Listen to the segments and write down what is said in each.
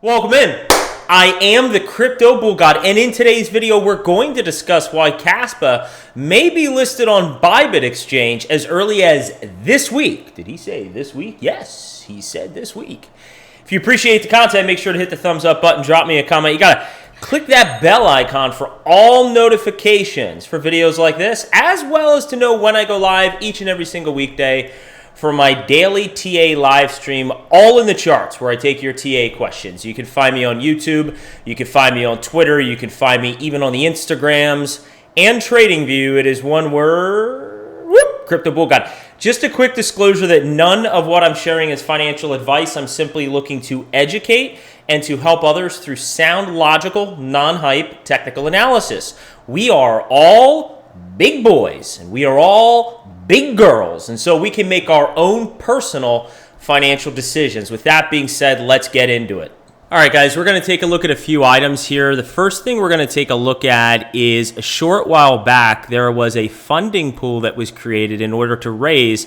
Welcome in. I am the CryptoBullGod, and in today's video, we're going to discuss why Kaspa may be listed on Bybit exchange as early as this week. Did he say this week? Yes, he said this week. If you appreciate the content, make sure to hit the thumbs up button, drop me a comment. You gotta click that bell icon for all notifications for videos like this, as well as to know when I go live each and every single weekday for my daily TA live stream, all in the charts, where I take your TA questions. You can find me on YouTube, you can find me on Twitter, you can find me even on the Instagrams and Tradingview. It is one word, CryptoBullGod. Just a quick disclosure that none of what I'm sharing is financial advice. I'm simply looking to educate and to help others through sound, logical, non-hype technical analysis. We are all big boys, and we are all big girls, and so we can make our own personal financial decisions. With that being said, let's get into it. All right, guys, we're going to take a look at a few items here. The first thing we're going to take a look at is a short while back, there was a funding pool that was created in order to raise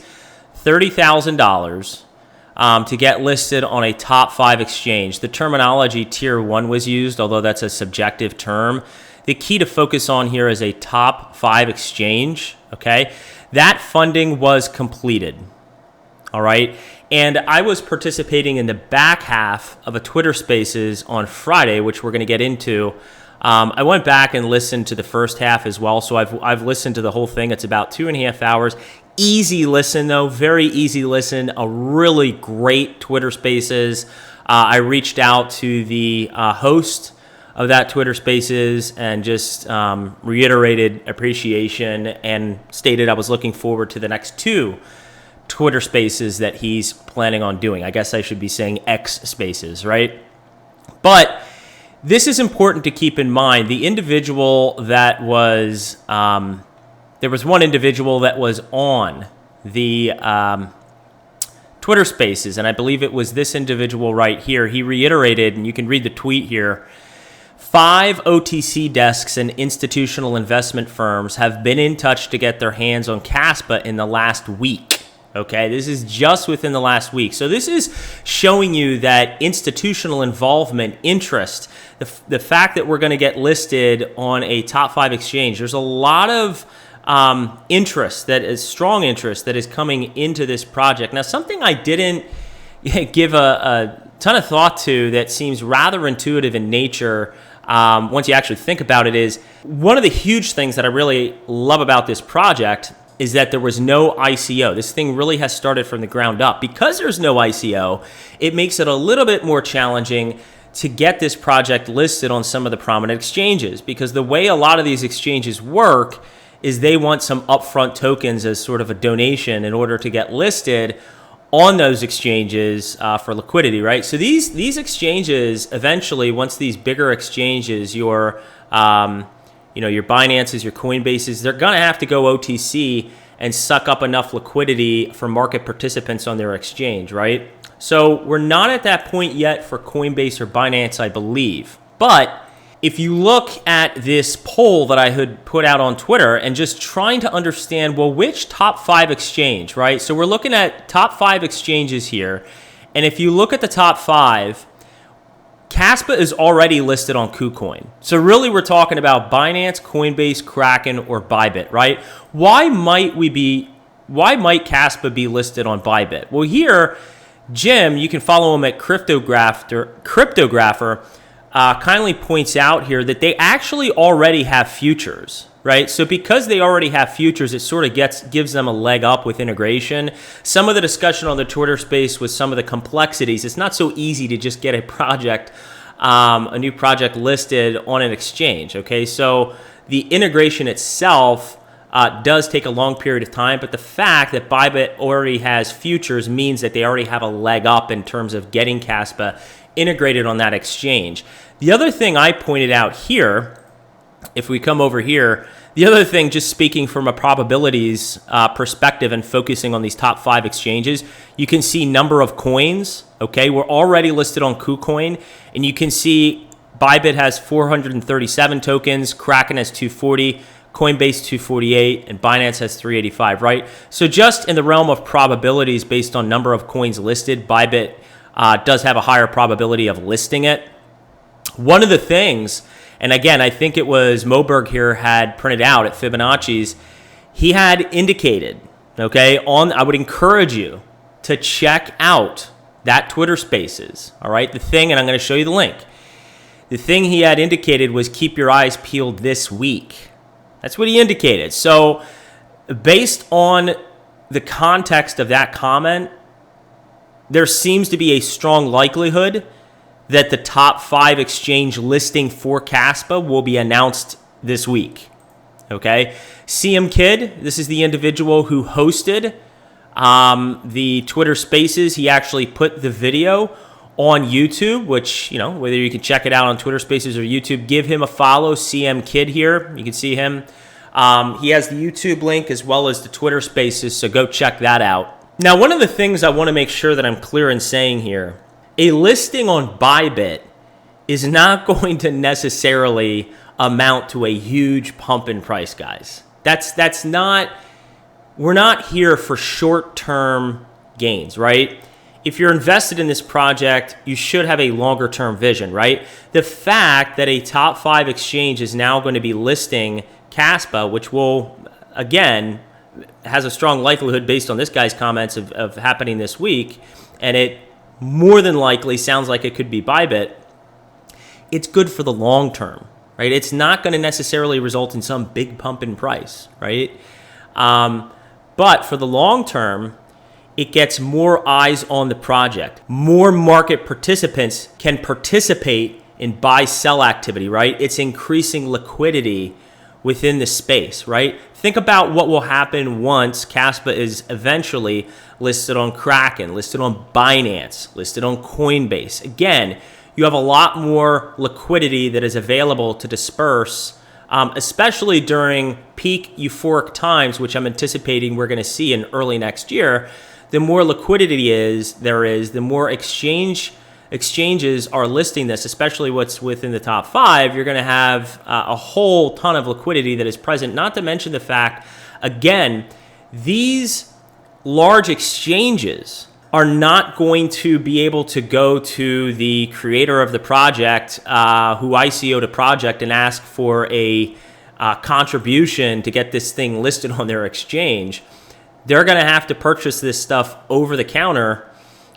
$30,000 to get listed on a top 5 exchange. The terminology tier 1 was used, although that's a subjective term. The key to focus on here is a top 5 exchange, okay? That funding was completed, all right? And I was participating in the back half of a Twitter Spaces on Friday, which we're going to get into. I went back and listened to the first half as well, so I've listened to the whole thing. It's about 2.5 hours. Easy listen, though, very easy listen, a really great Twitter Spaces. I reached out to the host of that Twitter Spaces and just reiterated appreciation and stated I was looking forward to the next 2 Twitter Spaces that he's planning on doing. I guess I should be saying X Spaces, right? But this is important to keep in mind. The individual that was, there was one individual that was on the Twitter Spaces, and I believe it was this individual right here. He reiterated, and you can read the tweet here, 5 OTC desks and institutional investment firms have been in touch to get their hands on Kaspa in the last week. Okay, this is just within the last week. So this is showing you that institutional involvement, interest, the fact that we're going to get listed on a top 5 exchange. There's a lot of interest, that is strong interest, that is coming into this project. Now, something I didn't give a ton of thought to that seems rather intuitive in nature once you actually think about it is, one of the huge things that I really love about this project is that there was no ICO. This thing really has started from the ground up. Because there's no ICO, it makes it a little bit more challenging to get this project listed on some of the prominent exchanges, because the way a lot of these exchanges work is they want some upfront tokens as sort of a donation in order to get listed on those exchanges for liquidity, right? So these exchanges eventually, once these bigger exchanges, your your Binances, your Coinbases, they're gonna have to go OTC and suck up enough liquidity for market participants on their exchange, right? So we're not at that point yet for Coinbase or Binance, I believe. But if you look at this poll that I had put out on Twitter and just trying to understand, well, which top 5 exchange, right? So we're looking at top 5 exchanges here. And if you look at the top 5, Kaspa is already listed on KuCoin. So really we're talking about Binance, Coinbase, Kraken, or Bybit, right? Why might Kaspa be listed on Bybit? Well, here, Jim, you can follow him at Cryptographer, kindly points out here that they actually already have futures, right? So because they already have futures, it sort of gives them a leg up with integration. Some of the discussion on the Twitter space was some of the complexities. It's not so easy to just get a project, a new project listed on an exchange, okay? So the integration itself does take a long period of time, but the fact that Bybit already has futures means that they already have a leg up in terms of getting Kaspa integrated on that exchange. The other thing I pointed out here, if we come over here, the other thing, just speaking from a probabilities perspective and focusing on these top 5 exchanges, you can see number of coins, okay? We're already listed on KuCoin, and you can see Bybit has 437 tokens, Kraken has 240, Coinbase 248, and Binance has 385, right? So just in the realm of probabilities based on number of coins listed, Bybit does have a higher probability of listing it. One of the things, and again, I think it was Moberg here had printed out at Fibonacci's, he had indicated, okay, I would encourage you to check out that Twitter Spaces, all right, the thing, and I'm going to show you the link. The thing he had indicated was keep your eyes peeled this week. That's what he indicated. So based on the context of that comment, there seems to be a strong likelihood that the top 5 exchange listing for Kaspa will be announced this week. Okay, CM Kid, this is the individual who hosted the Twitter Spaces. He actually put the video on YouTube, which, you know, whether you can check it out on Twitter Spaces or YouTube, give him a follow, CM Kid here. You can see him. He has the YouTube link as well as the Twitter Spaces, so go check that out. Now, one of the things I want to make sure that I'm clear in saying here, a listing on Bybit is not going to necessarily amount to a huge pump in price, guys. That's not, we're not here for short-term gains, right? If you're invested in this project, you should have a longer-term vision, right? The fact that a top 5 exchange is now going to be listing Kaspa, which will, again, has a strong likelihood based on this guy's comments of happening this week, and it more than likely sounds like it could be Bybit, it's good for the long term, right? It's not going to necessarily result in some big pump in price, right? But for the long term, it gets more eyes on the project. More market participants can participate in buy-sell activity, right? It's increasing liquidity within the space, right? Think about what will happen once Kaspa is eventually listed on Kraken, listed on Binance, listed on Coinbase. Again, you have a lot more liquidity that is available to disperse, especially during peak euphoric times, which I'm anticipating we're going to see in early next year. The more liquidity there is, the more exchanges are listing this, especially what's within the top 5, you're going to have a whole ton of liquidity that is present, not to mention the fact, again, these large exchanges are not going to be able to go to the creator of the project who ICO'd a project and ask for a contribution to get this thing listed on their exchange. They're going to have to purchase this stuff over the counter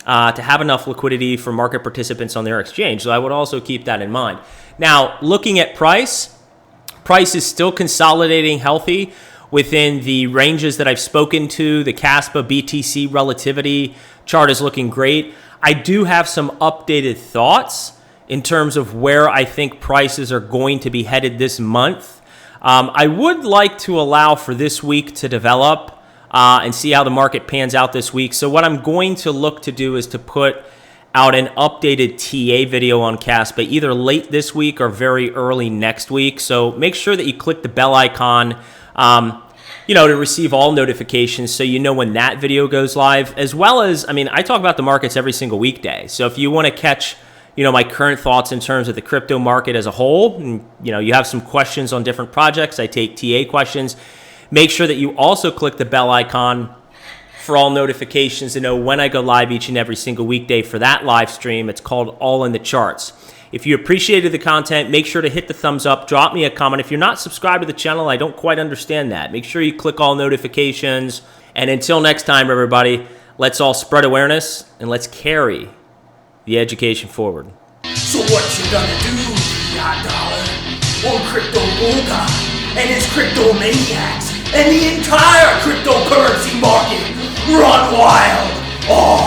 to have enough liquidity for market participants on their exchange. So I would also keep that in mind. Now, looking at price is still consolidating healthy within the ranges that I've spoken to. The Kaspa BTC relativity chart is looking great. I do have some updated thoughts in terms of where I think prices are going to be headed this month. I would like to allow for this week to develop and see how the market pans out this week. So what I'm going to look to do is to put out an updated TA video on Kaspa either late this week or very early next week. So make sure that you click the bell icon, to receive all notifications so you know when that video goes live, as well as, I talk about the markets every single weekday. So if you want to catch, my current thoughts in terms of the crypto market as a whole, and, you have some questions on different projects, I take TA questions. Make sure that you also click the bell icon for all notifications to know when I go live each and every single weekday for that live stream. It's called All in the Charts. If you appreciated the content, make sure to hit the thumbs up, drop me a comment. If you're not subscribed to the channel, I don't quite understand that. Make sure you click all notifications. And until next time, everybody, let's all spread awareness and let's carry the education forward. So what you gonna do, $5 on CryptoBullGod and his crypto maniacs and the entire cryptocurrency market? Run wild! Oh.